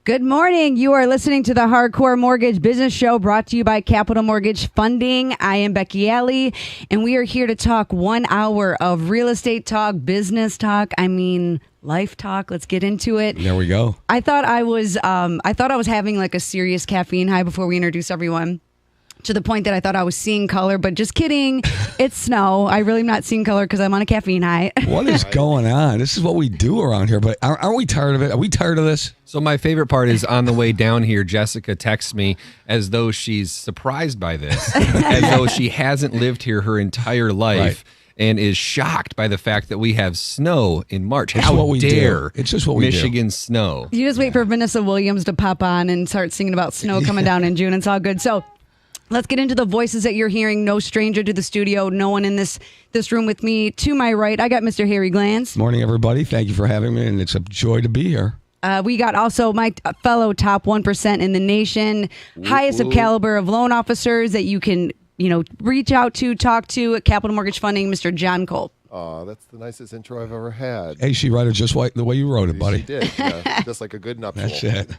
Good morning. You are listening to the Hardcore Mortgage Business Show brought to you by Capital Mortgage Funding. I am Becky Alley, and we are here to talk 1 hour of real estate talk, business talk. Life talk. Let's get into it. There we go. I thought I was having like a serious caffeine high before we introduce everyone, to the point that I thought I was seeing color, but just kidding. It's snow. I really am not seeing color because I'm on a caffeine high. What is going on? This is what we do around here, but aren't we tired of it? Are we tired of this? So my favorite part is on the way down here, Jessica texts me as though she's surprised by this, as though she hasn't lived here her entire life. Right. And is shocked by the fact that we have snow in March. It's How what we dare do. It's just what we do. Michigan snow. You just wait for Vanessa Williams to pop on and start singing about snow coming down in June. It's all good. So let's get into the voices that you're hearing. No stranger to the studio. No one in this room with me. To my right, I got Mr. Harry Glantz. Morning, everybody. Thank you for having me, and it's a joy to be here. We got also my fellow top 1% in the nation, highest of caliber of loan officers that you can reach out to, talk to at Capital Mortgage Funding, Mr. John Cole. Oh, that's the nicest intro I've ever had. Hey, she wrote it just like the way you wrote it, buddy. She did, yeah, just like a good nuptial. That's it.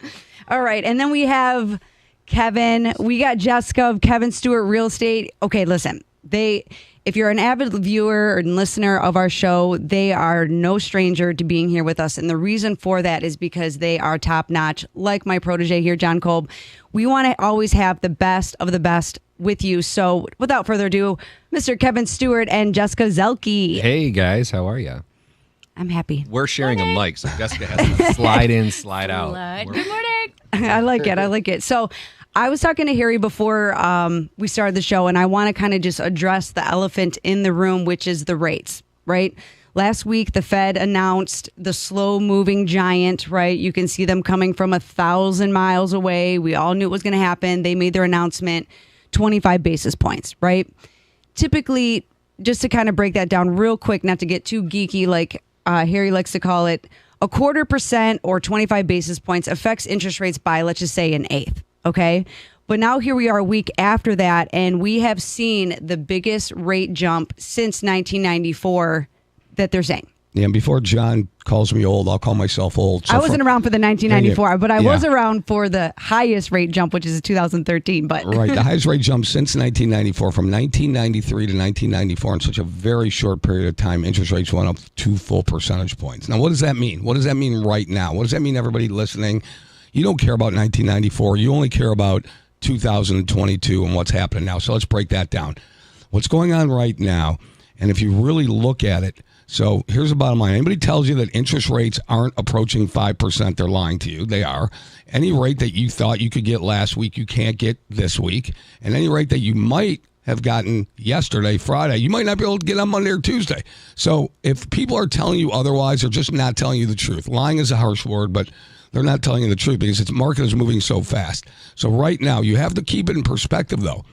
All right, and then we have Kevin. We got Jessica of Kevin Stewart Real Estate. Okay, listen, if you're an avid viewer and listener of our show, they are no stranger to being here with us. And the reason for that is because they are top notch, like my protege here, John Kolb. We want to always have the best of the best with you. So without further ado, Mr. Kevin Stewart and Jessica Zelke. Hey, guys. How are you? I'm happy. We're sharing a mic, so Jessica has to slide in, slide out. Good morning. I like it. So I was talking to Harry before we started the show, and I want to kind of just address the elephant in the room, which is the rates, right? Last week, the Fed announced the slow-moving giant, right? You can see them coming from 1,000 miles away. We all knew it was going to happen. They made their announcement, 25 basis points, right? Typically, just to kind of break that down real quick, not to get too geeky like Harry likes to call it, 0.25% or 25 basis points affects interest rates by, let's just say, an eighth. Okay. But now here we are a week after that, and we have seen the biggest rate jump since 1994 that they're saying. Yeah, and before John calls me old, I'll call myself old. So I wasn't around for the 1994, but I Yeah. was around for the highest rate jump, which is 2013. But Right, the highest rate jump since 1994, from 1993 to 1994, in such a very short period of time, interest rates went up 2 full percentage points. Now, what does that mean? What does that mean right now? What does that mean, everybody listening? You don't care about 1994. You only care about 2022 and what's happening now. So let's break that down. What's going on right now, and if you really look at it, so here's the bottom line. Anybody tells you that interest rates aren't approaching 5%, they're lying to you. They are. Any rate that you thought you could get last week, you can't get this week. And any rate that you might have gotten yesterday, Friday, you might not be able to get on Monday or Tuesday. So if people are telling you otherwise, they're just not telling you the truth. Lying is a harsh word, but they're not telling you the truth because its market is moving so fast. So right now, you have to keep it in perspective, though.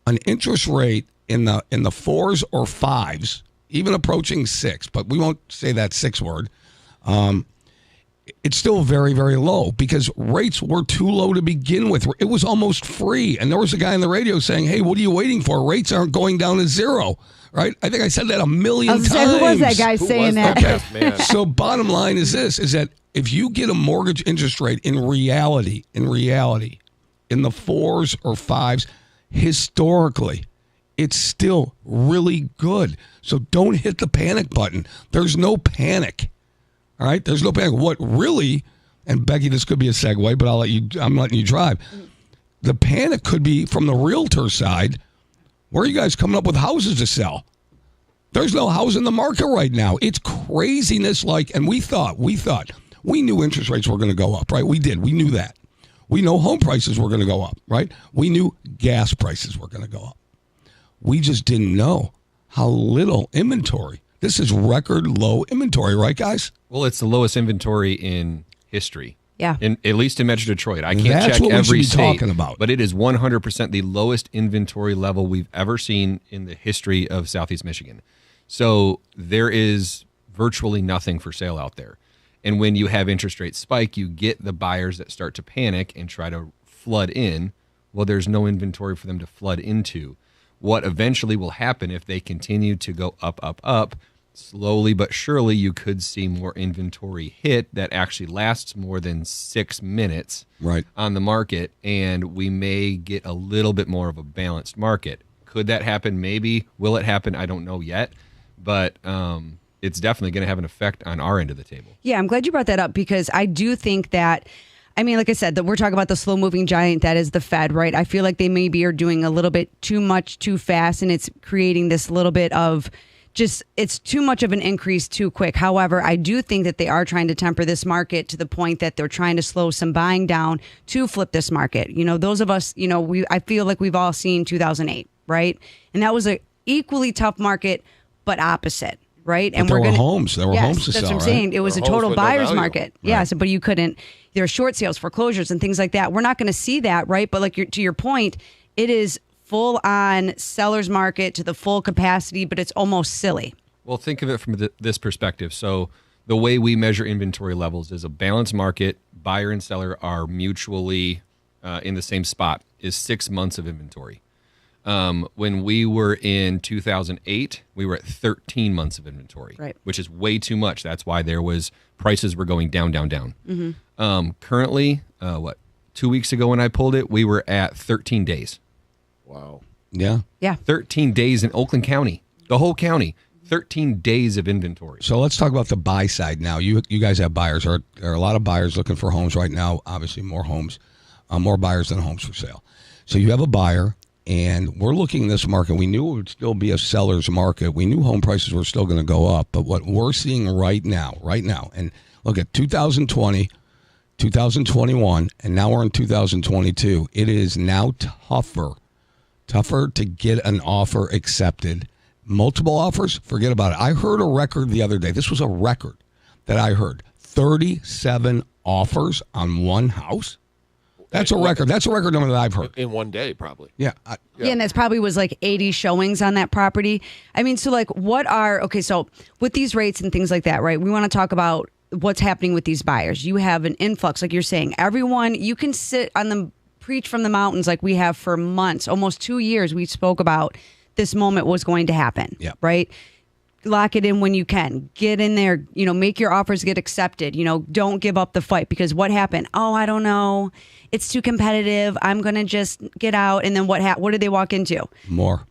An interest rate in the 4s or 5s, even approaching 6, but we won't say that 6 word, it's still very, very low because rates were too low to begin with. It was almost free. And there was a guy on the radio saying, hey, what are you waiting for? Rates aren't going down to zero, right? I think I said that a million times. who was that guy saying that? Best man? So bottom line is this, is that if you get a mortgage interest rate in reality, in the 4s or 5s, historically, it's still really good. So don't hit the panic button. There's no panic. All right? There's no panic. What really, and Becky, this could be a segue, but I'm letting you drive. The panic could be from the realtor side. Where are you guys coming up with houses to sell? There's no house in the market right now. It's craziness and we knew interest rates were going to go up, right? We did. We knew that. We know home prices were going to go up, right? We knew gas prices were going to go up. We just didn't know how little inventory. This is record low inventory, right, guys? Well, it's the lowest inventory in history. Yeah. At least in Metro Detroit. I can't That's check what we every should be state, talking about. but it is 100% the lowest inventory level we've ever seen in the history of Southeast Michigan. So there is virtually nothing for sale out there. And when you have interest rates spike, you get the buyers that start to panic and try to flood in. Well, there's no inventory for them to flood into. What eventually will happen if they continue to go up, slowly but surely you could see more inventory hit that actually lasts more than 6 minutes Right. on the market, and we may get a little bit more of a balanced market. Could that happen? Maybe. Will it happen? I don't know yet, but it's definitely going to have an effect on our end of the table. Yeah, I'm glad you brought that up because I do think that, I mean, like I said, that we're talking about the slow moving giant that is the Fed, right? I feel like they maybe are doing a little bit too much too fast, and it's creating this little bit of just, it's too much of an increase too quick. However, I do think that they are trying to temper this market to the point that they're trying to slow some buying down to flip this market. You know, those of us, you know, I feel like we've all seen 2008, right? And that was a equally tough market, but opposite. Right. And there were homes. There were homes to that's sell, what I'm right? saying. It was a There were homes total with no buyer's value. market. Yes, but you couldn't. There are short sales, foreclosures, and things like that. We're not going to see that, right? But like to your point, it is full on seller's market to the full capacity, but it's almost silly. Well, think of it from this perspective. So the way we measure inventory levels is a balanced market. Buyer and seller are mutually in the same spot, is 6 months of inventory. When we were in 2008, we were at 13 months of inventory, Right. which is way too much. That's why prices were going down, down, down. Currently, 2 weeks ago when I pulled it, we were at 13 days. Wow. Yeah. Yeah. 13 days in Oakland County, the whole county, 13 days of inventory. So let's talk about the buy side now. You guys have buyers. There are a lot of buyers looking for homes right now. Obviously, more homes, more buyers than homes for sale. So you have a buyer, and we're looking at this market. We knew it would still be a seller's market. We knew home prices were still going to go up. But what we're seeing right now, and look at 2020, 2021, and now we're in 2022. It is now tougher to get an offer accepted. Multiple offers, forget about it. I heard a record the other day. This was a record that I heard. 37 offers on one house. That's a record. That's a record number that I've heard. In one day, probably. Yeah. Yeah, and that's probably was like 80 showings on that property. I mean, so like so with these rates and things like that, right? We want to talk about what's happening with these buyers. You have an influx, like you're saying. Everyone, you can sit on the preach from the mountains like we have for months, almost 2 years. We spoke about this moment was going to happen, right? Lock it in when you can. Get in there, make your offers get accepted. Don't give up the fight because what happened? Oh, I don't know. It's too competitive. I'm going to just get out. And then what did they walk into? More.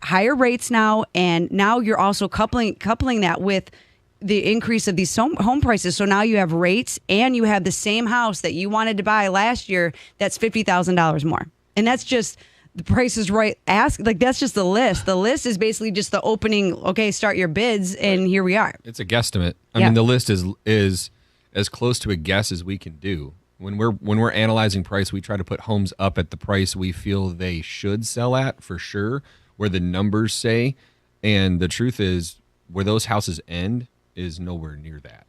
Higher rates now. And now you're also coupling that with the increase of these home prices. So now you have rates and you have the same house that you wanted to buy last year that's $50,000 more. And that's just the price is right. That's just the list. The list is basically just the opening. Okay, start your bids, and here we are. It's a guesstimate. I mean, the list is as close to a guess as we can do. When we're analyzing price, we try to put homes up at the price we feel they should sell at for sure, where the numbers say. And the truth is, where those houses end is nowhere near that.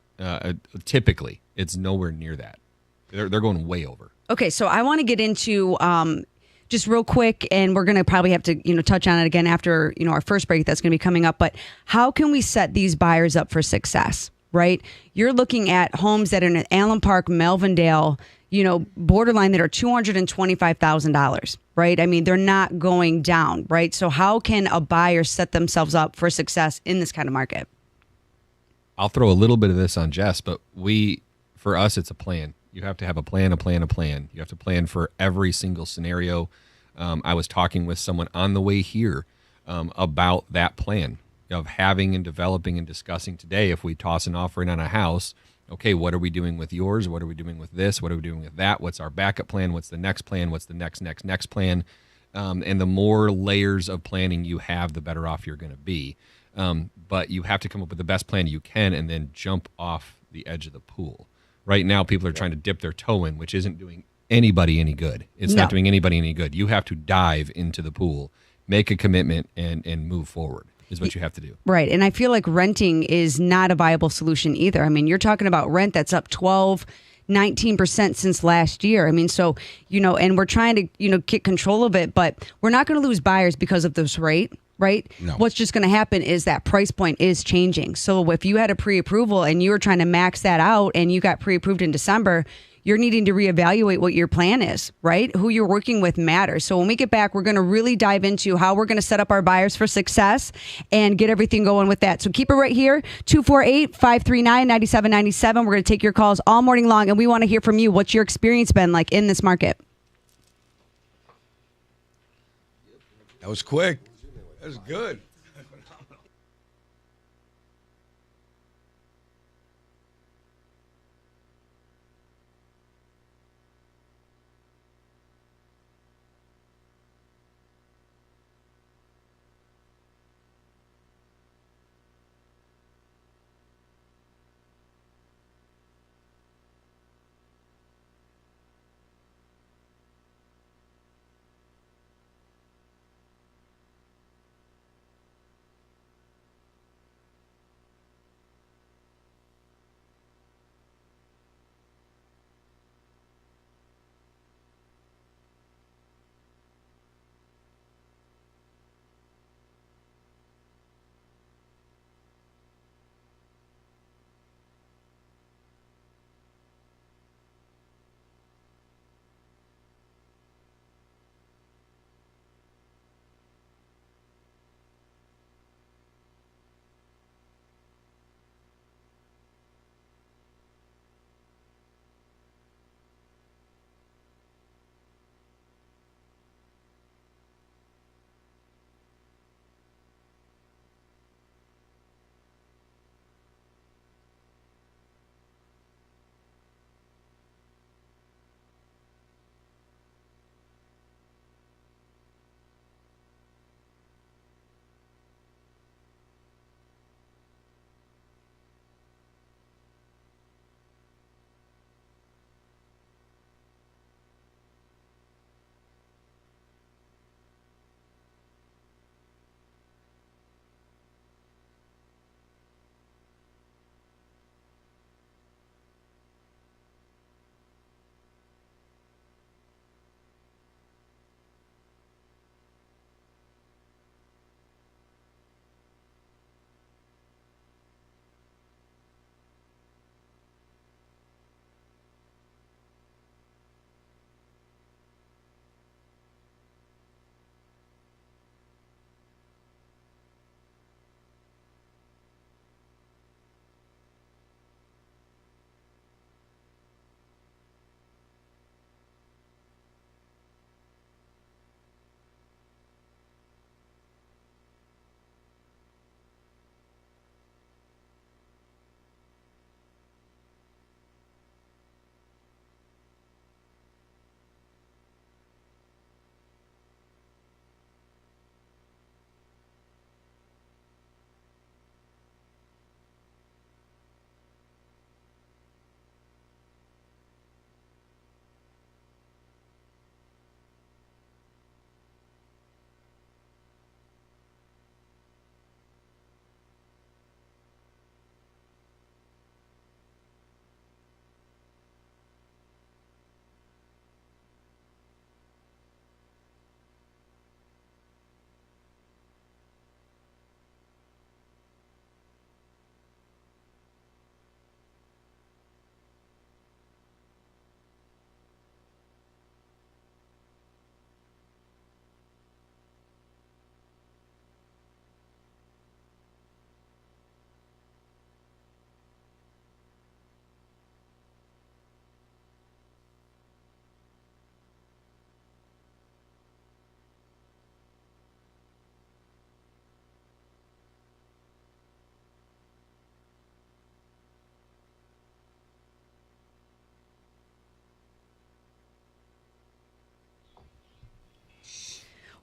Typically, it's nowhere near that. They're going way over. Okay, so I want to get into just real quick, and we're going to probably have to touch on it again after our first break that's going to be coming up. But how can we set these buyers up for success? Right, you're looking at homes that are in Allen Park, Melvindale, borderline that are $225,000. Right, I mean they're not going down. Right, so how can a buyer set themselves up for success in this kind of market? I'll throw a little bit of this on Jess, but for us, it's a plan. You have to have a plan. You have to plan for every single scenario. I was talking with someone on the way here about that plan of having and developing and discussing today. If we toss an offer in on a house, okay, what are we doing with yours? What are we doing with this? What are we doing with that? What's our backup plan? What's the next plan? What's the next plan? And the more layers of planning you have, the better off you're going to be. But you have to come up with the best plan you can and then jump off the edge of the pool. Right now, people are trying to dip their toe in, which isn't doing anybody any good. It's not doing anybody any good. You have to dive into the pool, make a commitment, and move forward is what you have to do. Right. And I feel like renting is not a viable solution either. I mean, you're talking about rent that's up 19% since last year. I mean, so, and we're trying to, get control of it, but we're not going to lose buyers because of this rate. Right? No. What's just going to happen is that price point is changing. So if you had a pre-approval and you were trying to max that out and you got pre-approved in December, you're needing to reevaluate what your plan is, right? Who you're working with matters. So when we get back, we're going to really dive into how we're going to set up our buyers for success and get everything going with that. So keep it right here, 248-539-9797. We're going to take your calls all morning long, and we want to hear from you. What's your experience been like in this market? That was quick. That was good.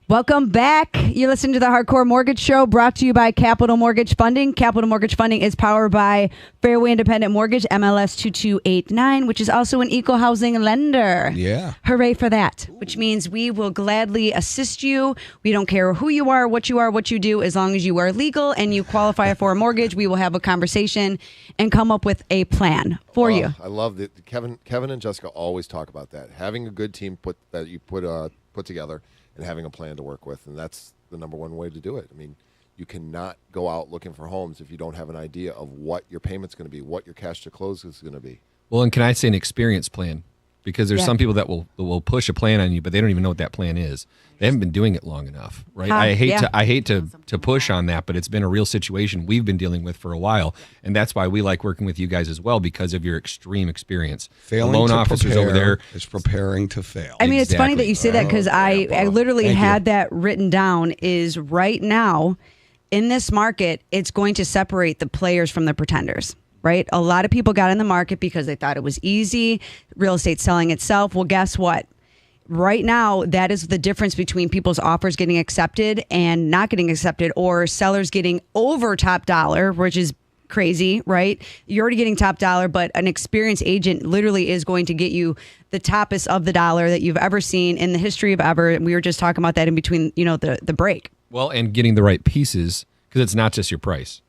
Welcome back. You're listening to the Hardcore Mortgage Show, brought to you by Capital Mortgage Funding. Capital Mortgage Funding is powered by Fairway Independent Mortgage, MLS 2289, which is also an equal housing lender. Yeah. Hooray for that, which means we will gladly assist you. We don't care who you are, what you do, as long as you are legal and you qualify for a mortgage. We will have a conversation and come up with a plan for you. I love that Kevin and Jessica always talk about that. Having a good team put together and having a plan to work with, and that's the number one way to do it. I mean, you cannot go out looking for homes if you don't have an idea of what your payment's going to be, what your cash to close is going to be. Well, and can I say an experience plan? because there's Yeah. some people that will push a plan on you, but they don't even know what that plan is. They haven't been doing it long enough, right? I hate to push on that, but it's been a real situation we've been dealing with for a while, and that's why we like working with you guys as well, because of your extreme experience. Failing the loan to officers prepare over there is preparing to fail. I mean, it's funny Exactly. that you say that because I literally Thank you. had that written down. Is right now in this market, it's going to separate the players from the pretenders. Right? A lot of people got in the market because they thought it was easy. Real estate selling itself. Well, guess what? Right now, that is the difference between people's offers getting accepted and not getting accepted, or sellers getting over top dollar, which is crazy, right? You're already getting top dollar, but an experienced agent literally is going to get you the toppest of the dollar that you've ever seen in the history of ever. And we were just talking about that in between, the break. Well, and getting the right pieces, because it's not just your price.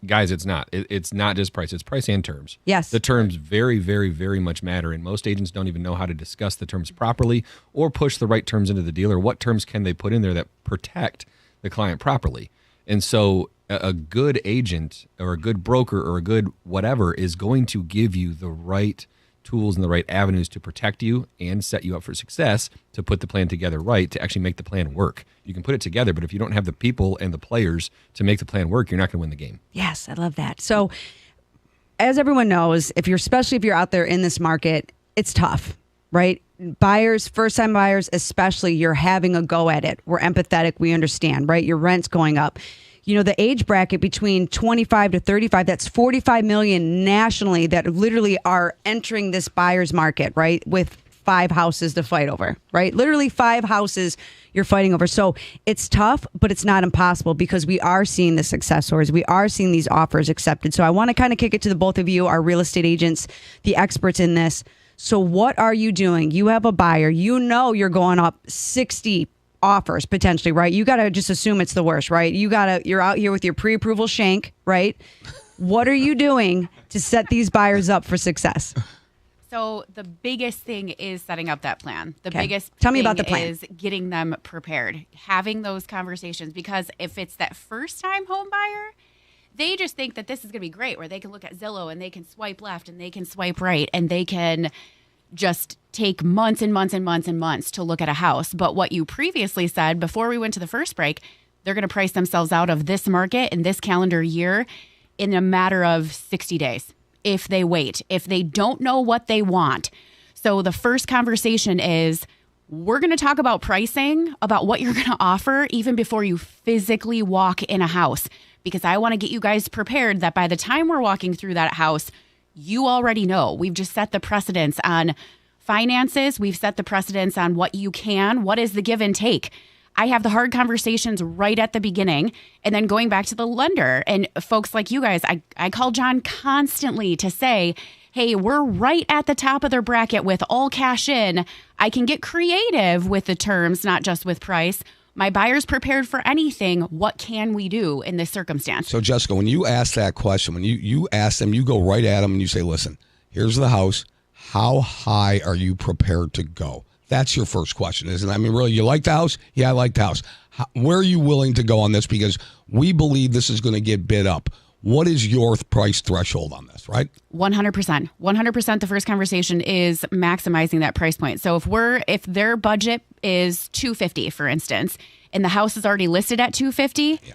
Guys, it's not. It's not just price. It's price and terms. Yes. The terms very, very, very much matter, and most agents don't even know how to discuss the terms properly or push the right terms into the dealer. What terms can they put in there that protect the client properly? And so a good agent or a good broker or a good whatever is going to give you the right tools and the right avenues to protect you and set you up for success, to put the plan together right, to actually make the plan work. You can put it together, but if you don't have the people and the players to make the plan work, you're not going to win the game. Yes, I love that. So as everyone knows, especially if you're out there in this market, it's tough, right? Buyers, first-time buyers especially, you're having a go at it. We're empathetic. We understand, right? Your rent's going up. The age bracket between 25 to 35, that's 45 million nationally that literally are entering this buyer's market, right? With 5 houses to fight over, right? Literally 5 houses you're fighting over. So it's tough, but it's not impossible, because we are seeing the success stories. We are seeing these offers accepted. So I want to kind of kick it to the both of you, our real estate agents, the experts in this. So what are you doing? You have a buyer. You're going up 60 offers potentially, right? You got to just assume it's the worst, right? You're out here with your pre-approval shank, right? What are you doing to set these buyers up for success? So the biggest thing is setting up that plan. The Okay. biggest Tell me thing about the plan. is getting them prepared, having those conversations, because if it's that first time home buyer, they just think that this is going to be great, where they can look at Zillow and they can swipe left and they can swipe right and they can just take months and months and months and months to look at a house. But what you previously said before we went to the first break, they're going to price themselves out of this market in this calendar year in a matter of 60 days if they wait, if they don't know what they want. So the first conversation is, we're going to talk about pricing, about what you're going to offer even before you physically walk in a house, because I want to get you guys prepared that by the time we're walking through that house, you already know. We've just set the precedence on finances. We've set the precedence on what is the give and take. I have the hard conversations right at the beginning, and then going back to the lender and folks like you guys. I call John constantly to say, hey, we're right at the top of their bracket with all cash in. I can get creative with the terms, not just with price. My buyer's prepared for anything. What can we do in this circumstance? So, Jessica, when you ask that question, when you ask them, you go right at them and you say, listen, here's the house. How high are you prepared to go? That's your first question, isn't it? I mean, really, you like the house? Yeah, I like the house. Where are you willing to go on this? Because we believe this is going to get bid up. What is your price threshold on this, right? 100%. 100% the first conversation is maximizing that price point. So if their budget is $250, for instance, and the house is already listed at $250, Yeah.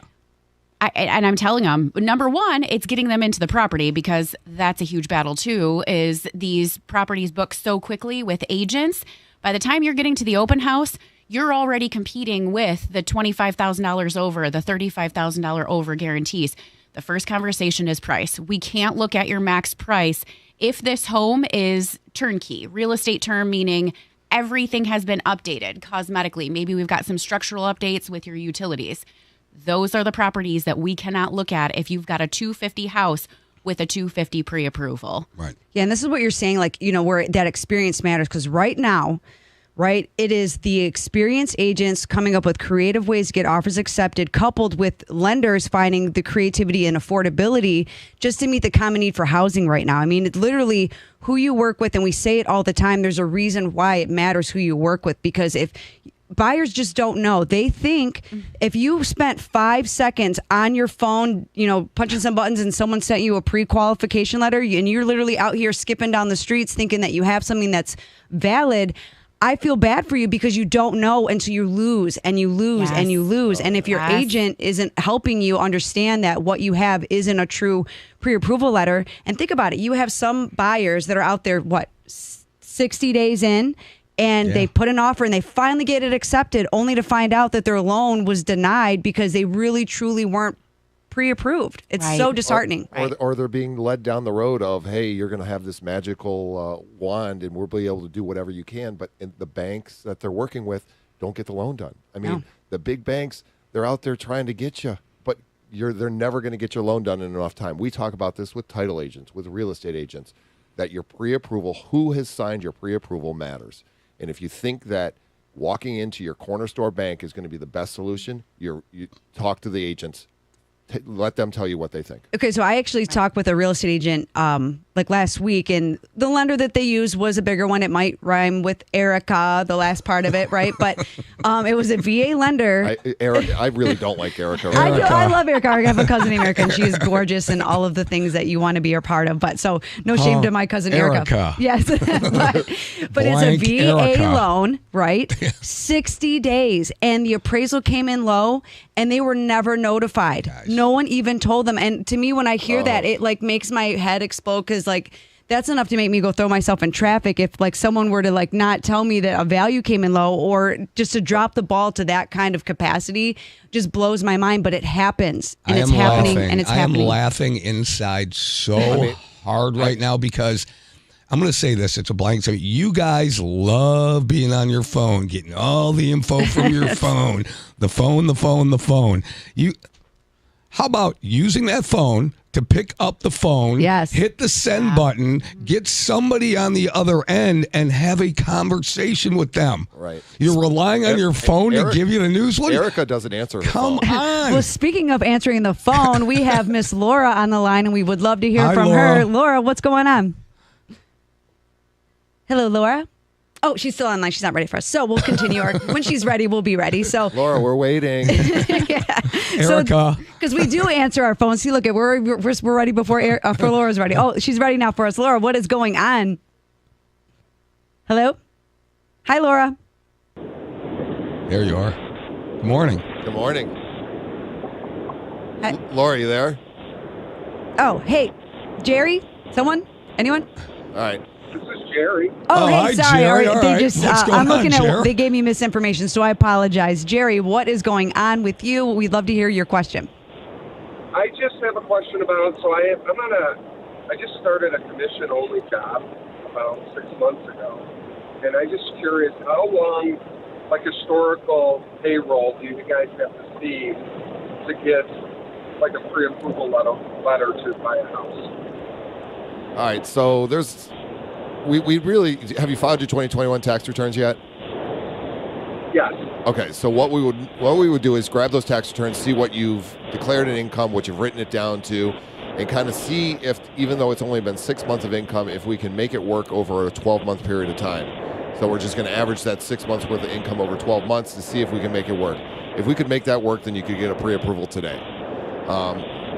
and I'm telling them, number one, it's getting them into the property, because that's a huge battle too, is these properties book so quickly with agents. By the time you're getting to the open house, you're already competing with the $25,000 over, the $35,000 over guarantees. The first conversation is price. We can't look at your max price if this home is turnkey, real estate term, meaning everything has been updated cosmetically. Maybe we've got some structural updates with your utilities. Those are the properties that we cannot look at if you've got a $250 house with a $250 pre-approval. Right. Yeah, and this is what you're saying, like, where that experience matters, because right now, right, it is the experienced agents coming up with creative ways to get offers accepted, coupled with lenders finding the creativity and affordability just to meet the common need for housing right now. I mean, it's literally who you work with, and we say it all the time, there's a reason why it matters who you work with, because if buyers just don't know. They think if you spent 5 seconds on your phone, punching some buttons and someone sent you a pre-qualification letter and you're literally out here skipping down the streets thinking that you have something that's valid, I feel bad for you because you don't know until you lose and you lose and you lose. And if your agent isn't helping you understand that what you have isn't a true pre-approval letter, and think about it, you have some buyers that are out there, 60 days in, and they put an offer and they finally get it accepted only to find out that their loan was denied because they really truly weren't pre-approved. It's so disheartening. Or they're being led down the road of, hey, you're going to have this magical wand and we'll be able to do whatever you can. But the banks that they're working with don't get the loan done. I mean, the big banks, they're out there trying to get you, but they're never going to get your loan done in enough time. We talk about this with title agents, with real estate agents, that your pre-approval, who has signed your pre-approval matters. And if you think that walking into your corner store bank is going to be the best solution, you talk to the agents. Let them tell you what they think. Okay, so I actually talked with a real estate agent last week, and the lender that they used was a bigger one. It might rhyme with Erica, the last part of it, right? But it was a VA lender. I really don't like Erica. I love Erica. I have a cousin named Erica, and she is gorgeous and all of the things that you want to be a part of. But so no shame to my cousin Erica. Yes, but it's a VA Erica. Loan, right? 60 days, and the appraisal came in low, and they were never notified. Gosh. No one even told them. And to me, when I hear that, it makes my head explode because that's enough to make me go throw myself in traffic if someone were to not tell me that a value came in low, or just to drop the ball to that kind of capacity just blows my mind. But it happens, and it's happening, and it's happening. I am laughing inside so hard right now because I'm going to say this. It's a blank statement. You guys love being on your phone, getting all the info from your phone. The phone. How about using that phone to pick up the phone, hit the send button, get somebody on the other end, and have a conversation with them? Right. You're relying on your phone to give you the news? Erica doesn't answer her phone. Come on. Well, speaking of answering the phone, we have Miss Laura on the line, and we would love to hear from her. Laura, what's going on? Hello, Laura. Oh, she's still online. She's not ready for us. So we'll continue. When she's ready, we'll be ready. So Laura, we're waiting. Erica. Because we do answer our phones. See, look, we're ready before Laura's ready. Oh, she's ready now for us. Laura, what is going on? Hello? Hi, Laura. There you are. Good morning. Good morning. Laura, you there? Oh, hey. Jerry? Someone? Anyone? All right. This is Jerry. Oh, hey, hi, sorry. Jerry. All they right. just I'm looking at they gave me misinformation, so I apologize. Jerry, what is going on with you? We'd love to hear your question. I just have a question about I just started a commission only job about 6 months ago. And I'm just curious, how long historical payroll do you guys have to see to get a pre-approval letter to buy a house? All right, so we really, have you filed your 2021 tax returns yet? Yes. Okay, so what we would do is grab those tax returns, see what you've declared in income, what you've written it down to, and kind of see if, even though it's only been 6 months of income, if we can make it work over a 12-month period of time. So we're just going to average that 6 months worth of income over 12 months to see if we can make it work. If we could make that work, then you could get a pre-approval today.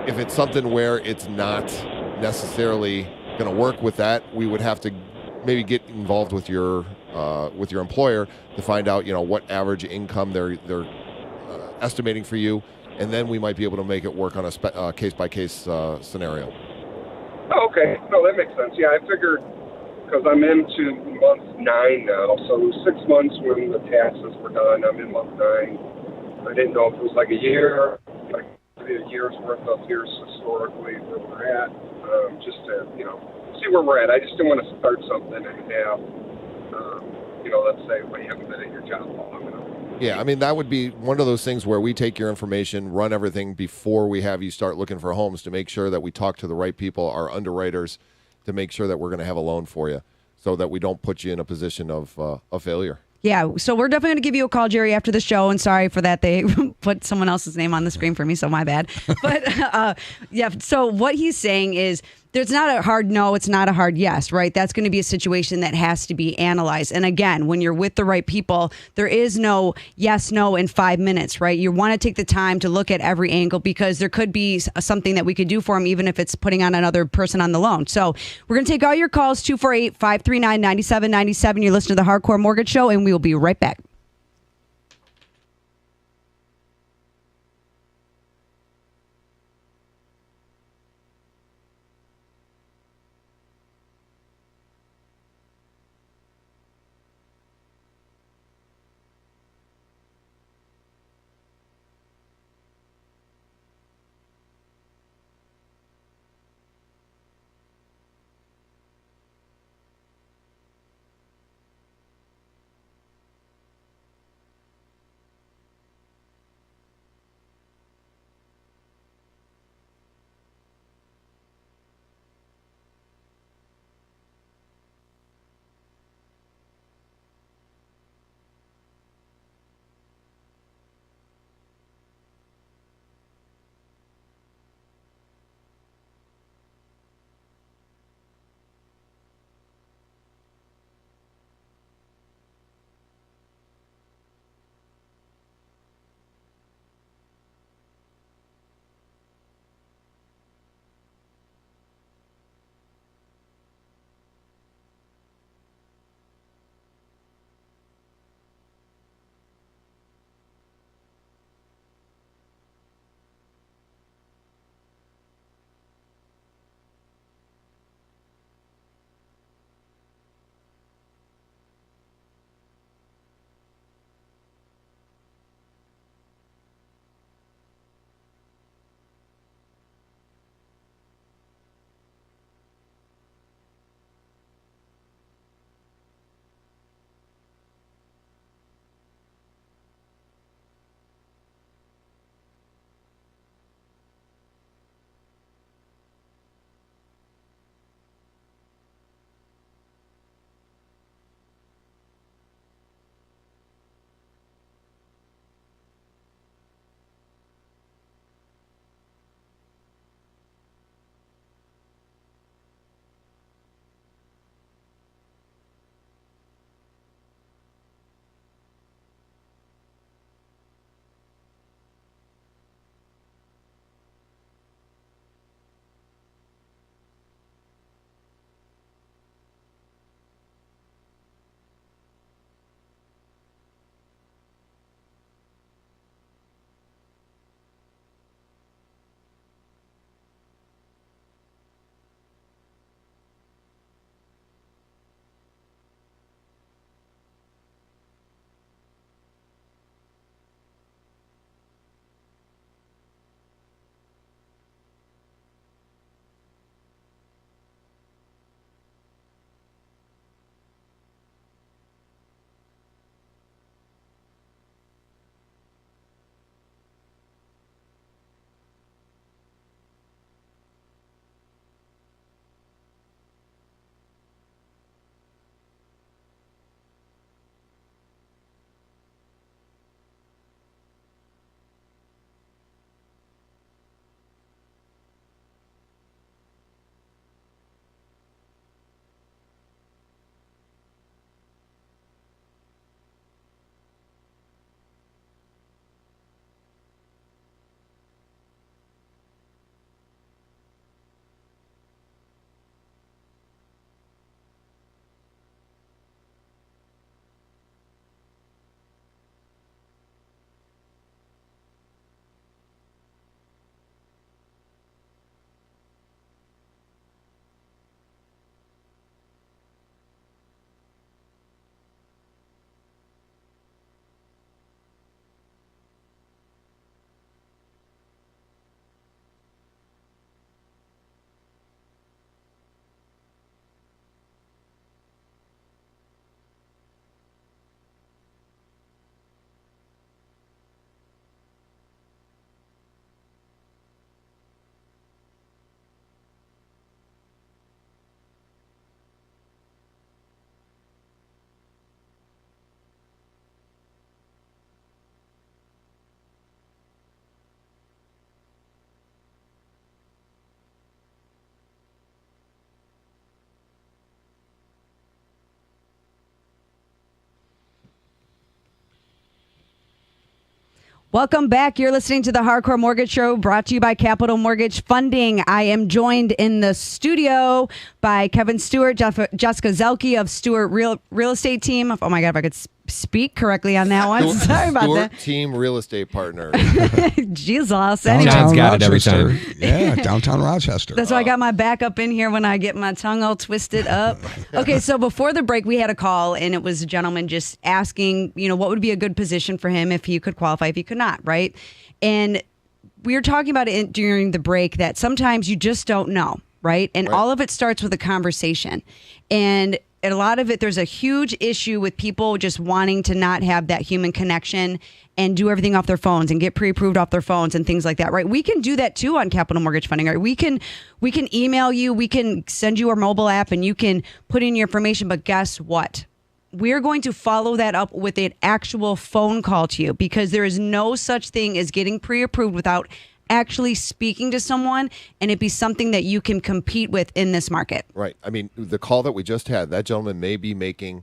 If it's something where it's not necessarily going to work with that, we would have to maybe get involved with your employer to find out, what average income they're estimating for you, and then we might be able to make it work on a case-by-case scenario. Oh, okay. No, that makes sense. Yeah, I figured, because I'm into month 9 now, so 6 months when the taxes were done, I'm in month 9. I didn't know if it was a year, a year's worth of years historically where we're at, just to, see where we're at. I just didn't want to start something and have, let's say, you haven't been at your job long enough. Yeah, I mean, that would be one of those things where we take your information, run everything before we have you start looking for homes to make sure that we talk to the right people, our underwriters, to make sure that we're going to have a loan for you so that we don't put you in a position of failure. Yeah, so we're definitely going to give you a call, Jerry, after the show. And sorry for that. They put someone else's name on the screen for me, so my bad. But, so what he's saying is there's not a hard no, it's not a hard yes, right? That's going to be a situation that has to be analyzed. And again, when you're with the right people, there is no yes, no in 5 minutes, right? You want to take the time to look at every angle because there could be something that we could do for them, even if it's putting on another person on the loan. So we're going to take all your calls, 248-539-9797. You're listening to the Hardcore Mortgage Show, and we will be right back. Welcome back. You're listening to the Hardcore Mortgage Show, brought to you by Capital Mortgage Funding. I am joined in the studio by Kevin Stewart, Jessica Zelke of Stewart Real Estate Team. Oh my God, if I could speak correctly on that one. Sorry about Stewart that. Team Real Estate Partner. Jesus. John's Anyway, got it every time. Yeah, downtown Rochester. that's why I got my back up in here when I get my tongue all twisted up. Okay, so before the break, we had a call, and it was a gentleman just asking, what would be a good position for him if he could qualify, if he could not, right? And we were talking about it during the break that sometimes you just don't know, right? And all of it starts with a conversation. And a lot of it, there's a huge issue with people just wanting to not have that human connection and do everything off their phones and get pre-approved off their phones and things like that, right? We can do that too on Capital Mortgage Funding, right? We can email you, we can send you our mobile app, and you can put in your information. But guess what? We're going to follow that up with an actual phone call to you, because there is no such thing as getting pre-approved without actually speaking to someone, and it be something that you can compete with in this market. Right. I mean, the call that we just had, that gentleman may be making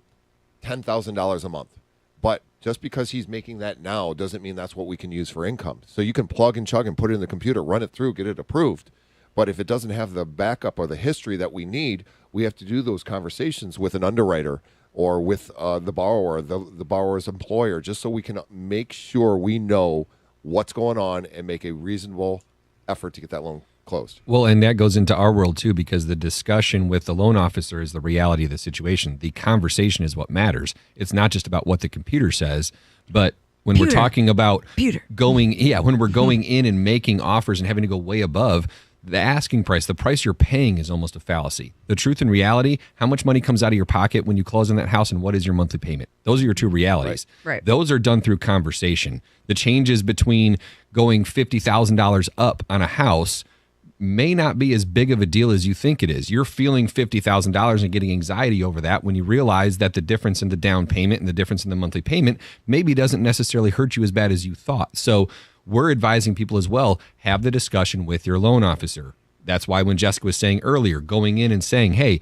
$10,000 a month. But just because he's making that now doesn't mean that's what we can use for income. So you can plug and chug and put it in the computer, run it through, get it approved. But if it doesn't have the backup or the history that we need, we have to do those conversations with an underwriter or with the borrower, the borrower's employer, just so we can make sure we know what's going on and make a reasonable effort to get that loan closed. Well, and that goes into our world too, because the discussion with the loan officer is the reality of the situation. The conversation is what matters. It's not just about what the computer says, but when we're talking about when we're going in and making offers and having to go way above, the asking price, the price you're paying, is almost a fallacy. The truth and reality, how much money comes out of your pocket when you close on that house, and what is your monthly payment? Those are your two realities. Right. Those are done through conversation. The changes between going $50,000 up on a house may not be as big of a deal as you think it is. You're feeling $50,000 and getting anxiety over that when you realize that the difference in the down payment and the difference in the monthly payment maybe doesn't necessarily hurt you as bad as you thought. So we're advising people as well, have the discussion with your loan officer. That's why when Jessica was saying earlier, going in and saying, hey,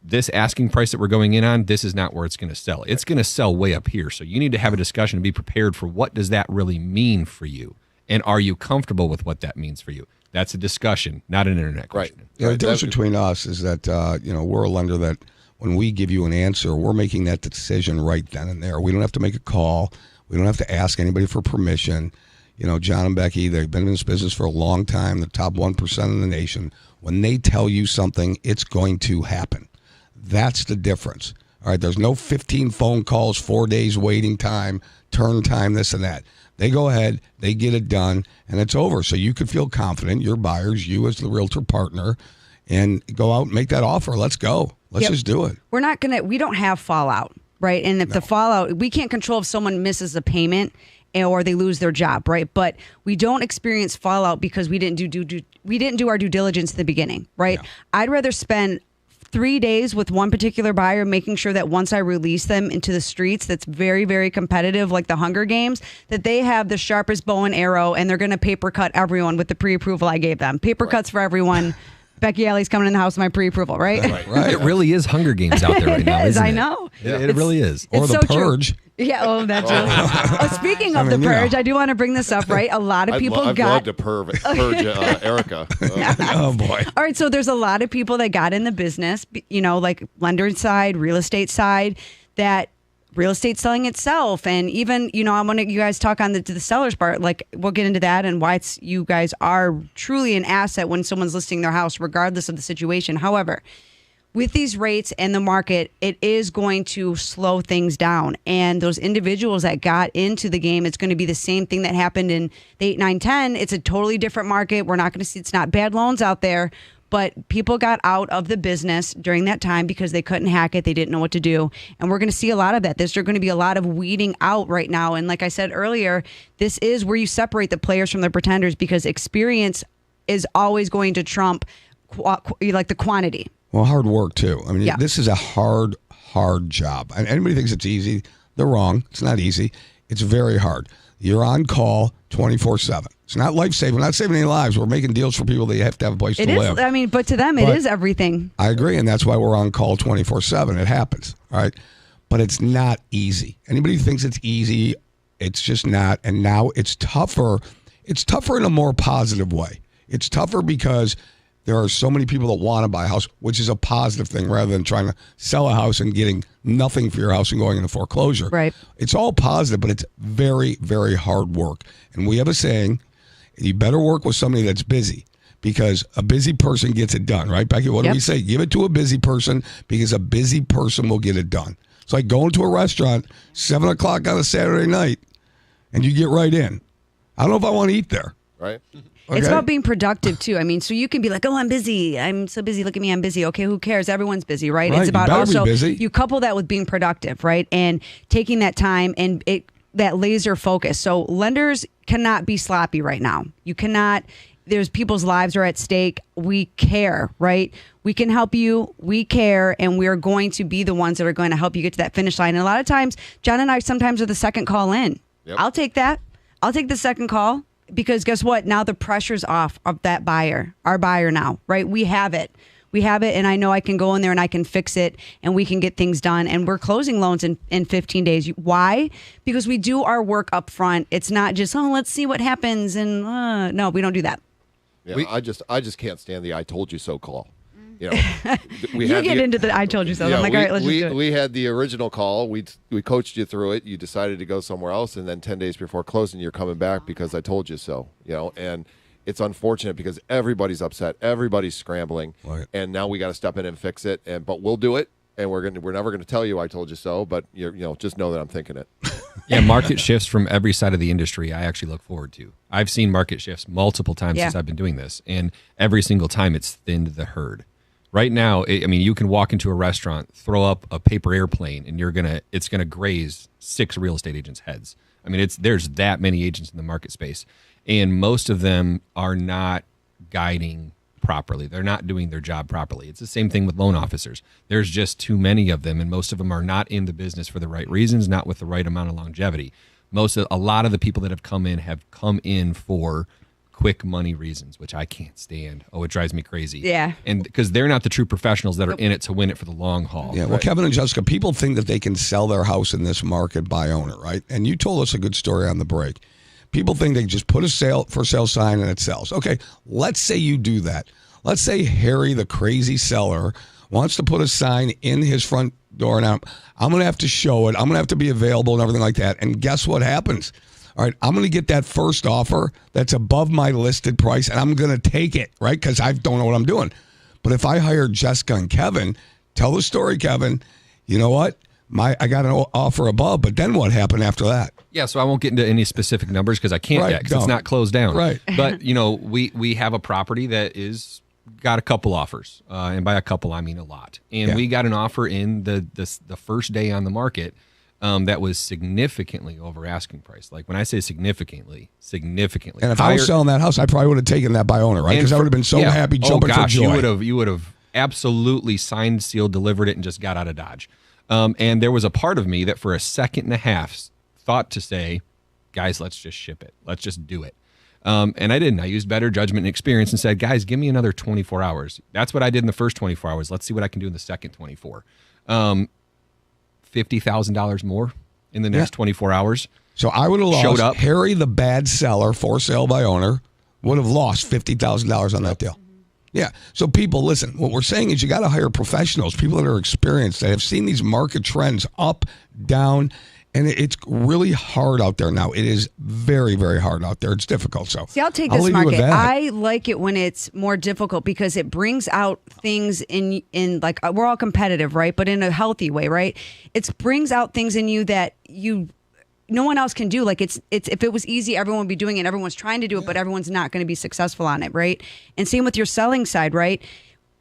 this asking price that we're going in on, this is not where it's going to sell. It's going to sell way up here. So you need to have a discussion and be prepared for what does that really mean for you? And are you comfortable with what that means for you? That's a discussion, not an internet question. Right. Yeah, the difference between us is that, we're a lender that when we give you an answer, we're making that decision right then and there. We don't have to make a call. We don't have to ask anybody for permission. John and Becky, they've been in this business for a long time, the top 1% in the nation. When they tell you something, it's going to happen. That's the difference. All right, there's no 15 phone calls, 4 days waiting time, turn time, this and that. They go ahead, they get it done, and it's over. So you can feel confident, your buyers, you as the realtor partner, and go out and make that offer. Let's go. Let's just do it. We don't have fallout, right? And if the fallout, we can't control if someone misses a payment or they lose their job, right? But we don't experience fallout because we didn't do our due diligence at the beginning, right? Yeah. I'd rather spend 3 days with one particular buyer, making sure that once I release them into the streets, that's very, very competitive, like the Hunger Games, that they have the sharpest bow and arrow, and they're going to paper cut everyone with the pre-approval I gave them. Paper cuts for everyone. Becky Alley's coming in the house with my pre-approval, right? Right. It really is Hunger Games out there right now, isn't it? I know. Yeah, it really is. Or the Purge. True. Yeah, that's really speaking of the Purge, I do want to bring this up, right? A lot of people I'd love to purge Erica. Oh, boy. All right, so there's a lot of people that got in the business, like lender side, real estate side, that real estate selling itself. And even, I want you guys talk on the seller's part. Like, we'll get into that and why you guys are truly an asset when someone's listing their house, regardless of the situation. However, with these rates and the market, it is going to slow things down. And those individuals that got into the game, it's going to be the same thing that happened in the 8, 9, 10. It's a totally different market. We're not going to see, it's not bad loans out there, but people got out of the business during that time because they couldn't hack it. They didn't know what to do. And we're going to see a lot of that. There's going to be a lot of weeding out right now. And like I said earlier, this is where you separate the players from the pretenders, because experience is always going to trump the quantity. Well, hard work, too. I mean, This is a hard job. And anybody thinks it's easy, they're wrong. It's not easy. It's very hard. You're on call 24/7. It's not life-saving. We're not saving any lives. We're making deals for people that you have to have a place to live. But to them, it is everything. I agree, and that's why we're on call 24/7. It happens, all right? But it's not easy. Anybody who thinks it's easy It's just not. And now it's tougher. It's tougher in a more positive way. It's tougher because there are so many people that want to buy a house, which is a positive thing rather than trying to sell a house and getting nothing for your house and going into foreclosure. Right. It's all positive, but it's very, very hard work. And we have a saying, you better work with somebody that's busy because a busy person gets it done, right, Becky? What do Yep. we say? Give it to a busy person because a busy person will get it done. It's like going to a restaurant 7 o'clock on a Saturday night and you get right in. I don't know if I want to eat there. Right? It's Okay? about being productive too. I mean, so you can be like, "Oh, I'm busy. I'm so busy. Look at me. I'm busy." Okay, who cares? Everyone's busy, right? Right, It's you about better be also busy. you couple that with being productive, right? And taking that time and that laser focus. So lenders cannot be sloppy right now. You cannot. There's people's lives are at stake. We care, right? We can help you. We care, and we are going to be the ones that are going to help you get to that finish line. And a lot of times, John and I sometimes are the second call in. Yep. I'll take that. I'll take the second call. Because guess what? Now the pressure's off of that buyer, our buyer now, right? We have it. And I know I can go in there and I can fix it and we can get things done. And we're closing loans in 15 days. Why? Because we do our work up front. It's not just, oh, let's see what happens. And no, we don't do that. Yeah, I just can't stand the "I told you so" call. You know, we You had get the- into the I told you so. Yeah, I'm like, all right, let's we, just do it. we had the original call. We coached you through it. You decided to go somewhere else, and then 10 days before closing, you're coming back because I told you so. You know, and it's unfortunate because everybody's upset, everybody's scrambling, Right. and now we got to step in and fix it. But we'll do it, and we're never gonna tell you I told you so. But just know that I'm thinking it. Yeah, market shifts from every side of the industry I actually look forward to. I've seen market shifts multiple times Yeah. since I've been doing this, and every single time it's thinned the herd. Right now, I mean, you can walk into a restaurant, throw up a paper airplane, and it's gonna graze 6 real estate agents' heads. I mean, there's that many agents in the market space, and most of them are not guiding properly. They're not doing their job properly. It's the same thing with loan officers. There's just too many of them, and most of them are not in the business for the right reasons, not with the right amount of longevity. A lot of the people that have come in for quick money reasons, which I can't stand. Oh, it drives me crazy. Yeah. And because they're not the true professionals that are in it to win it for the long haul. Yeah, well, Kevin and Jessica, people think that they can sell their house in this market by owner, right? And you told us a good story on the break. People think they just put a for sale sign and it sells. Okay, let's say you do that. Let's say Harry, the crazy seller, wants to put a sign in his front door. Now, I'm going to have to show it. I'm going to have to be available and everything like that. And guess what happens? All right, I'm going to get that first offer that's above my listed price, and I'm going to take it, right? Because I don't know what I'm doing. But if I hire Jessica and Kevin, tell the story, Kevin. You know what? I got an offer above, but then what happened after that? Yeah, so I won't get into any specific numbers because I can't Right, yet because it's don't. not closed down. Right. But, we have a property that is got a couple offers. And by a couple, I mean a lot. And Yeah. we got an offer in the first day on the market that was significantly over asking price. Like when I say significantly. And if I was selling that house, I probably would have taken that by owner, right? Because I would have been so happy jumping for joy. You would have absolutely signed, sealed, delivered it, and just got out of Dodge. And there was a part of me that for a second and a half thought to say, guys, let's just ship it. Let's just do it. And I didn't. I used better judgment and experience and said, guys, give me another 24 hours. That's what I did in the first 24 hours. Let's see what I can do in the second 24. $50,000 more in the next 24 hours. So I would have lost. Showed up. Harry, the bad seller, for sale by owner, would have lost $50,000 on that deal. Yeah. So people, listen, what we're saying is you got to hire professionals, people that are experienced, that have seen these market trends up, down, and it's really hard out there now. It is very, very hard out there. It's difficult. So See, I'll take this leave you with market. that. I like it when it's more difficult because it brings out things in like we're all competitive, right? But in a healthy way, right? It brings out things in you that no one else can do. Like it's if it was easy, everyone would be doing it. Everyone's trying to do it, but everyone's not going to be successful on it, right? And same with your selling side, right?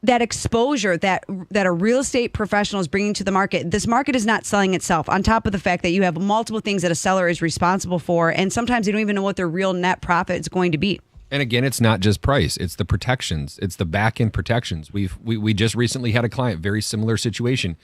That exposure that a real estate professional is bringing to the market. This market is not selling itself. On top of the fact that you have multiple things that a seller is responsible for, and sometimes they don't even know what their real net profit is going to be. And again, it's not just price; it's the protections, it's the back end protections. We just recently had a client, very similar situation.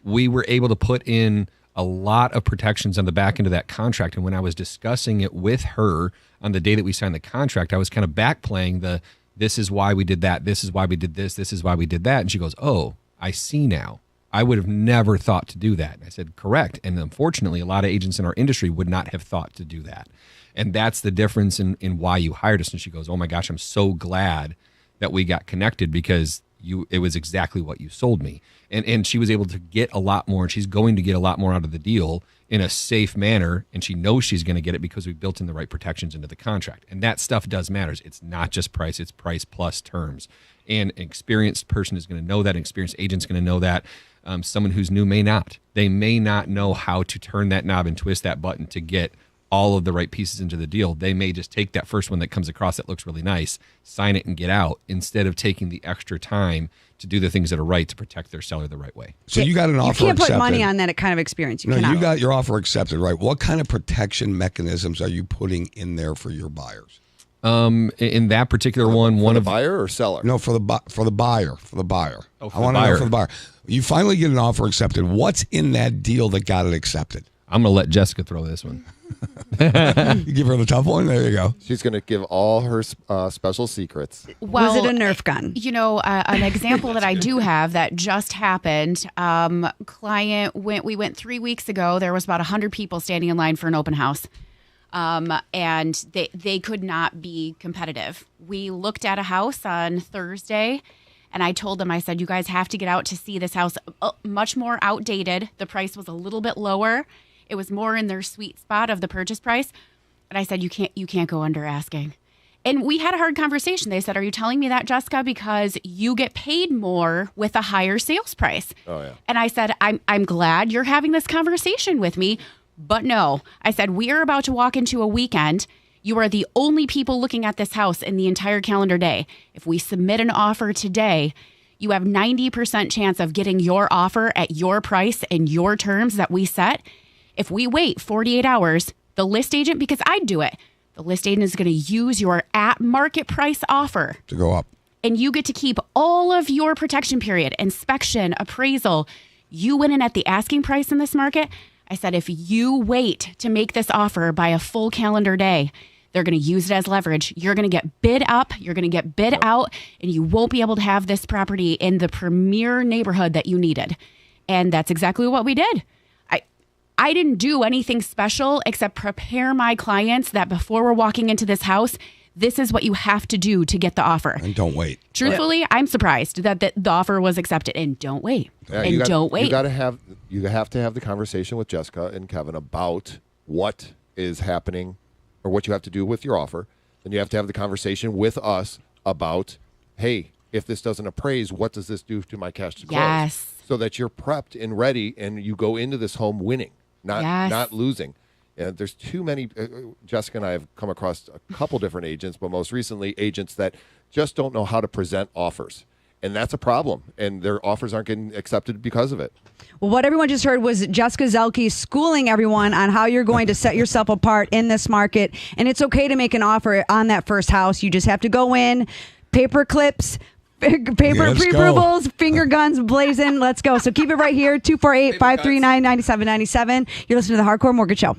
We were able to put in a lot of protections on the back end of that contract, and when I was discussing it with her on the day that we signed the contract, I was kind of backplaying this is why we did that, this is why we did this is why we did that, and she goes, "Oh, I see now. I would have never thought to do that. And I said, correct. And unfortunately, a lot of agents in our industry would not have thought to do that. And that's the difference in why you hired us. And she goes, oh my gosh, I'm so glad that we got connected because it was exactly what you sold me. And she was able to get a lot more, and she's going to get a lot more out of the deal in a safe manner. And she knows she's going to get it because we built in the right protections into the contract. And that stuff does matters. It's not just price, it's price plus terms. And an experienced person is going to know that. An experienced agent's going to know that. Someone who's new may not. They may not know how to turn that knob and twist that button to get all of the right pieces into the deal. They may just take that first one that comes across that looks really nice, sign it and get out, instead of taking the extra time to do the things that are right to protect their seller the right way. So you got an offer You can't accepted. put money on that kind of experience. You No, cannot. you got your offer accepted, right? What kind of protection mechanisms are you putting in there for your buyers? In that particular one, For the buyer or seller? No, for the buyer. Oh, For the buyer. for I the want to know buyer. for the buyer. You finally get an offer accepted. What's in that deal that got it accepted? I'm going to let Jessica throw this one. You give her the tough one. There you go. She's going to give all her special secrets. Well, Was it a Nerf gun? You know, an example that I do have that just happened. We went 3 weeks ago. There was about 100 people standing in line for an open house. And they could not be competitive. We looked at a house on Thursday, and I told them, I said, you guys have to get out to see this house. Much more outdated. The price was a little bit lower. It was more in their sweet spot of the purchase price. And I said, you can't go under asking. And we had a hard conversation. They said, are you telling me that, Jessica, because you get paid more with a higher sales price? Oh, yeah. And I said, I'm glad you're having this conversation with me, but no. I said, we are about to walk into a weekend. You are the only people looking at this house in the entire calendar day. If we submit an offer today, you have 90% chance of getting your offer at your price and your terms that we set. If we wait 48 hours, the list agent, because I'd do it, the list agent is going to use your at market price offer To go up. and you get to keep all of your protection period, inspection, appraisal. You went in at the asking price in this market. I said, if you wait to make this offer by a full calendar day, they're going to use it as leverage. You're going to get bid up, you're going to get bid out, and you won't be able to have this property in the premier neighborhood that you needed. And that's exactly what we did. I didn't do anything special except prepare my clients that before we're walking into this house, this is what you have to do to get the offer. And don't wait. Truthfully, I'm surprised that the offer was accepted. And don't wait. Yeah, and don't wait. You have to have the conversation with Jessica and Kevin about what is happening or what you have to do with your offer. Then you have to have the conversation with us about, hey, if this doesn't appraise, what does this do to my cash to close? Yes. So that you're prepped and ready and you go into this home winning, not losing. And there's too many. Jessica and I have come across a couple different agents, but most recently agents that just don't know how to present offers. And that's a problem. And their offers aren't getting accepted because of it. Well, what everyone just heard was Jessica Zelke schooling everyone on how you're going to set yourself apart in this market. And it's okay to make an offer on that first house. You just have to go in, paper clips, Let's pre-approvals, finger guns blazing. Let's go. So keep it right here, 248-539-9797. You're listening to the Hardcore Mortgage Show.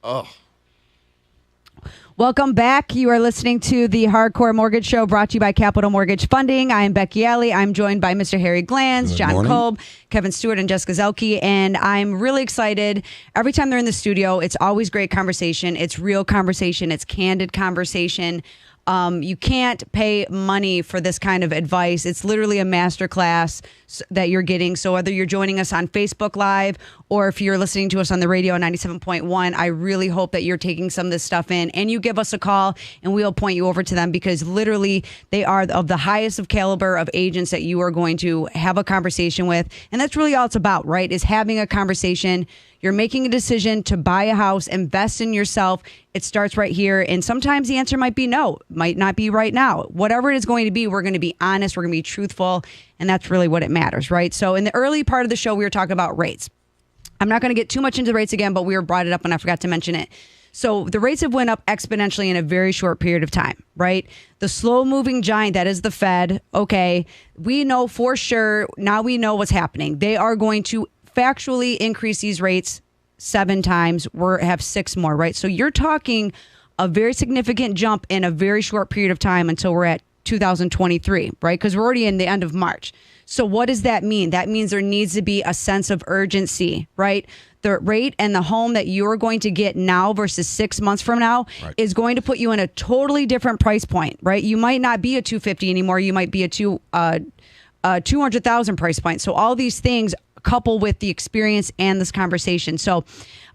Oh, Welcome back. You are listening to the Hardcore Mortgage Show brought to you by Capital Mortgage Funding. I am Becky Alley. I'm joined by Mr. Harry Glanz, Good John morning. Kolb, Kevin Stewart, and Jessica Zelke. And I'm really excited. Every time they're in the studio, it's always great conversation. It's real conversation. It's candid conversation. You can't pay money for this kind of advice. It's literally a masterclass that you're getting. So whether you're joining us on Facebook Live or if you're listening to us on the radio on 97.1, I really hope that you're taking some of this stuff in and you give us a call and we'll point you over to them because literally they are of the highest of caliber of agents that you are going to have a conversation with. And that's really all it's about, right? Is having a conversation. You're making a decision to buy a house, invest in yourself. It starts right here. And sometimes the answer might be no, might not be right now. Whatever it is going to be, we're going to be honest. We're going to be truthful. And that's really what it matters, right? So in the early part of the show, we were talking about rates. I'm not going to get too much into rates again, but we were brought it up and I forgot to mention it. So the rates have went up exponentially in a very short period of time, right? The slow moving giant that is the Fed. Okay. We know for sure. Now we know what's happening. They are going to factually increase these rates 7 times. We have 6 more, right? So you're talking a very significant jump in a very short period of time until we're at 2023, right? Because we're already in the end of March. So what does that mean? That means there needs to be a sense of urgency, right? The rate and the home that you're going to get now versus 6 months from now is going to put you in a totally different price point, right? You might not be a 250 anymore. You might be a 200,000 price point. So all these things couple with the experience and this conversation. So,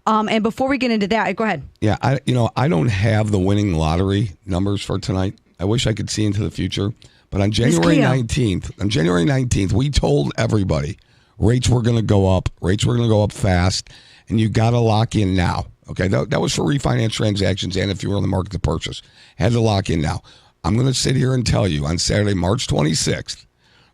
and before we get into that, go ahead. Yeah, I don't have the winning lottery numbers for tonight. I wish I could see into the future. But on January 19th, we told everybody rates were going to go up. Rates were going to go up fast, and you got to lock in now. Okay, that was for refinance transactions and if you were on the market to purchase. Had to lock in now. I'm going to sit here and tell you on Saturday, March 26th,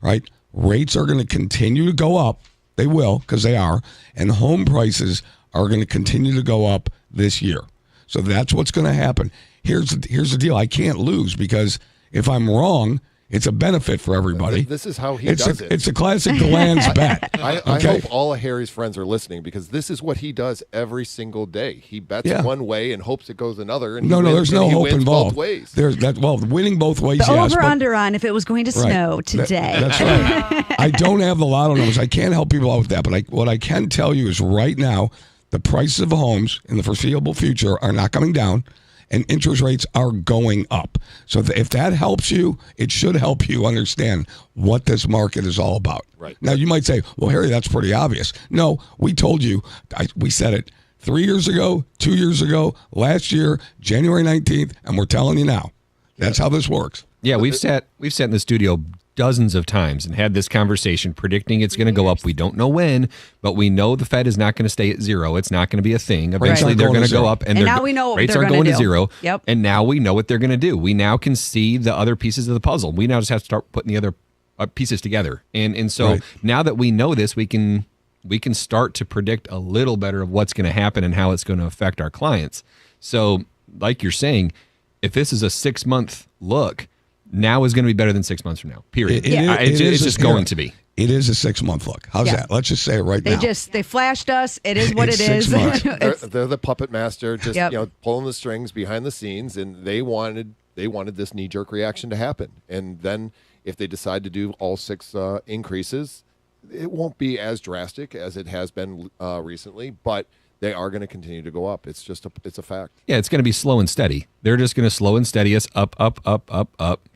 right, rates are going to continue to go up. They will, because they are. And home prices are going to continue to go up this year. So that's what's going to happen. Here's the deal. I can't lose because if I'm wrong, it's a benefit for everybody. This is how he does it. It's a classic Glanz bet. I hope all of Harry's friends are listening because this is what he does every single day. He bets one way and hopes it goes another. And there's no hope involved. Both ways. Winning both ways. The yes, over-under on if it was going to snow today. That's right. I don't have the lotto numbers. I can't help people out with that. But what I can tell you is right now, the prices of homes in the foreseeable future are not coming down. And interest rates are going up. So if that helps you, it should help you understand what this market is all about. Right. Now, you might say, well, Harry, that's pretty obvious. No, we told you. We said it 3 years ago, 2 years ago, last year, January 19th, and we're telling you now. That's how this works. Yeah, we've sat in the studio dozens of times and had this conversation predicting it's going to go up. We don't know when, but we know the Fed is not going to stay at 0. It's not going to be a thing. Eventually they're going to go up and now we know rates are going to 0. Yep. And now we know what they're going to do. We now can see the other pieces of the puzzle. We now just have to start putting the other pieces together. And so now that we know this, we can start to predict a little better of what's going to happen and how it's going to affect our clients. So like you're saying, if this is a 6-month look, now is going to be better than 6 months from now. Period. It's just going to be. It is a 6-month look. How's that? Let's just say it right now. They flashed us. It is what It's it is. 6 months. They're the puppet master, just pulling the strings behind the scenes, and they wanted this knee-jerk reaction to happen. And then if they decide to do all 6 increases, it won't be as drastic as it has been recently, but they are going to continue to go up. It's a fact. Yeah, it's going to be slow and steady. They're just going to slow and steady us up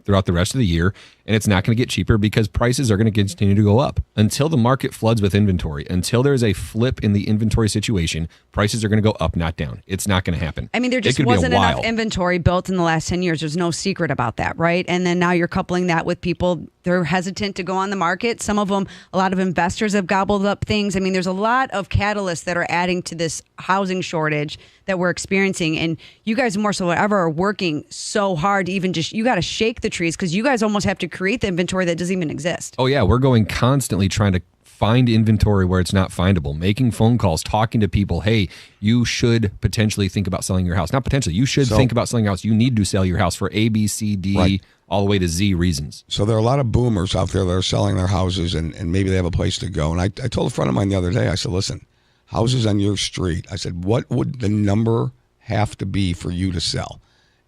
throughout the rest of the year. And it's not going to get cheaper because prices are going to continue to go up until the market floods with inventory. Until there's a flip in the inventory situation, prices are going to go up, not down. It's not going to happen. I mean, there just wasn't enough inventory built in the last 10 years. There's no secret about that, right? And then now you're coupling that with people, they're hesitant to go on the market. Some of them, a lot of investors have gobbled up things. I mean, there's a lot of catalysts that are adding to this housing shortage that we're experiencing. And you guys more so than ever are working so hard to even you got to shake the trees because you guys almost have to create the inventory that doesn't even exist. Oh yeah, we're going constantly trying to find inventory where it's not findable, making phone calls, talking to people. Hey, you should potentially think about selling your house. Not potentially, you should think about selling your house. You need to sell your house for A, B, C, D, all the way to Z reasons. So there are a lot of boomers out there that are selling their houses and maybe they have a place to go. And I told a friend of mine the other day, I said, listen, houses on your street. I said, what would the number have to be for you to sell?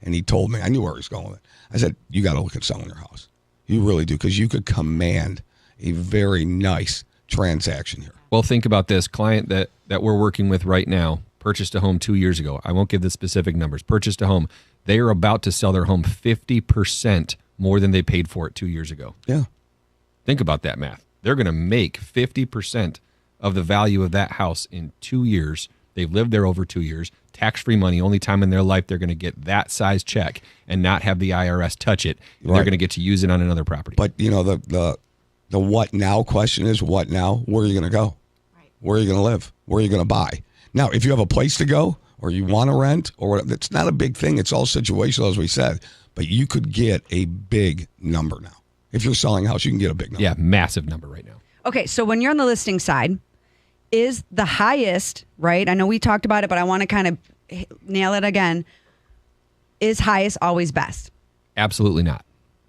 And he told me, I knew where he was going with it. I said, you got to look at selling your house. You really do, because you could command a very nice transaction here. Well, think about this client that we're working with right now purchased a home 2 years ago. I won't give the specific numbers. Purchased a home. They are about to sell their home 50% more than they paid for it 2 years ago. Yeah. Think about that math. They're going to make 50% of the value of that house in 2 years. They've lived there over 2 years. Tax-free money, only time in their life they're going to get that size check and not have the IRS touch it. Right. They're going to get to use it on another property. But, the what now question is, what now? Where are you going to go? Right. Where are you going to live? Where are you going to buy? Now, if you have a place to go or you want to rent or whatever, it's not a big thing. It's all situational, as we said. But you could get a big number now. If you're selling a house, you can get a big number. Yeah, massive number right now. Okay, so when you're on the listing side, is the highest, right? I know we talked about it, but I want to kind of nail it again. Is highest always best? Absolutely not.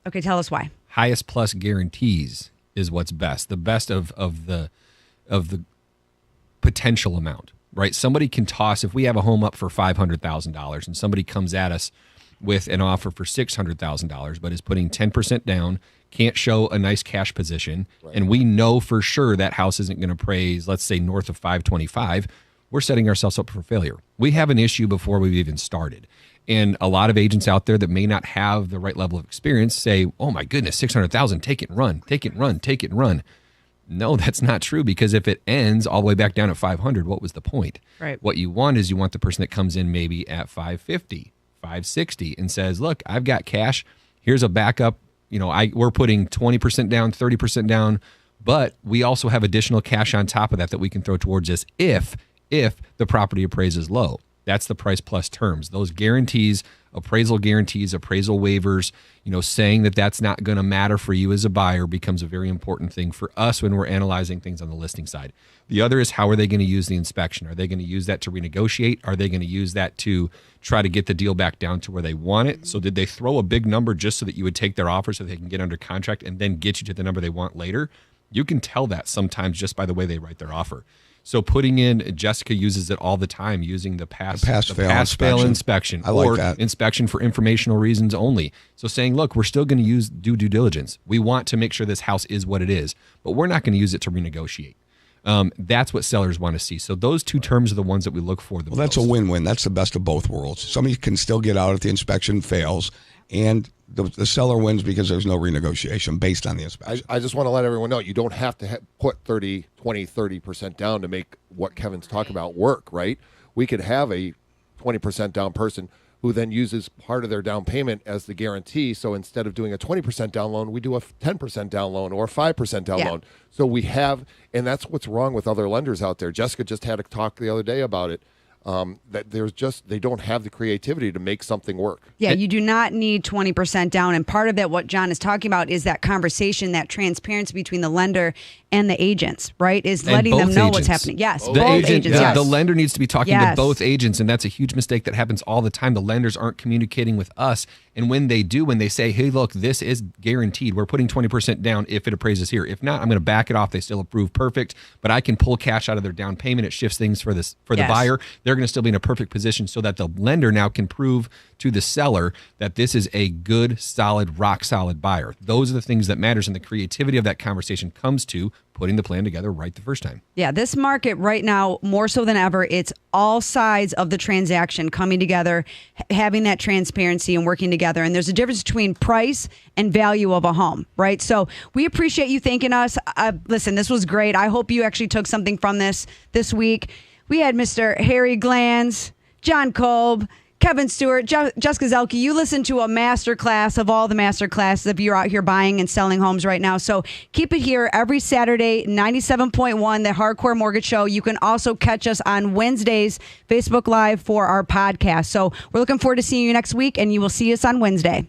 Okay, tell us why. Highest plus guarantees is what's best. The best of the potential amount, right? Somebody can toss, if we have a home up for $500,000 and somebody comes at us with an offer for $600,000, but is putting 10% down, can't show a nice cash position, right, and we know for sure that house isn't going to appraise, let's say, north of 525, we're setting ourselves up for failure. We have an issue before we've even started. And a lot of agents out there that may not have the right level of experience say, oh my goodness, 600,000, take it and run, take it and run, take it and run. No, that's not true, because if it ends all the way back down at 500, what was the point? Right. What you want is you want the person that comes in maybe at 550, 560 and says, look, I've got cash. Here's a backup. We're putting 20% down, 30% down, but we also have additional cash on top of that we can throw towards this if the property appraises low. That's the price plus terms. Those guarantees, appraisal waivers, saying that that's not going to matter for you as a buyer becomes a very important thing for us when we're analyzing things on the listing side. The other is, how are they going to use the inspection? Are they going to use that to renegotiate? Are they going to use that to try to get the deal back down to where they want it? So did they throw a big number just so that you would take their offer so they can get under contract and then get you to the number they want later? You can tell that sometimes just by the way they write their offer. So putting in, Jessica uses it all the time, using the pass-fail inspection, I like or that. inspection for informational reasons only. So saying, look, we're still going to do due diligence. We want to make sure this house is what it is, but we're not going to use it to renegotiate. That's what sellers want to see. So those two terms are the ones that we look for the most. Well, that's a win-win. That's the best of both worlds. Somebody can still get out if the inspection fails, and the seller wins because there's no renegotiation based on the inspection. I just want to let everyone know, you don't have to put 30% down to make what Kevin's talking about work, right? We could have a 20% down person who then uses part of their down payment as the guarantee. So instead of doing a 20% down loan, we do a 10% down loan or a 5% down loan. So we have, and that's what's wrong with other lenders out there. Jessica just had a talk the other day about it. That they don't have the creativity to make something work. Yeah, you do not need 20% down. And part of that, what John is talking about, is that conversation, that transparency between the lender and the agents, right? Is letting them know what's happening. Yes, both agents. Yes. The lender needs to be talking to both agents, and that's a huge mistake that happens all the time. The lenders aren't communicating with us. And when they do, when they say, hey, look, this is guaranteed, we're putting 20% down if it appraises here. If not, I'm going to back it off. They still approve, perfect, but I can pull cash out of their down payment. It shifts things for the buyer. They're going to still be in a perfect position so that the lender now can prove to the seller that this is a good, solid, rock solid buyer. Those are the things that matters, and the creativity of that conversation comes to putting the plan together right the first time. Yeah, this market right now, more so than ever, it's all sides of the transaction coming together, having that transparency and working together. And there's a difference between price and value of a home, right? So we appreciate you thanking us. Listen, this was great. I hope you actually took something from this week. We had Mr. Harry Glanz, John Kolb, Kevin Stewart, Jessica Zelke. You listen to a masterclass of all the masterclasses if you're out here buying and selling homes right now. So keep it here every Saturday, 97.1, the Hardcore Mortgage Show. You can also catch us on Wednesdays, Facebook Live for our podcast. So we're looking forward to seeing you next week, and you will see us on Wednesday.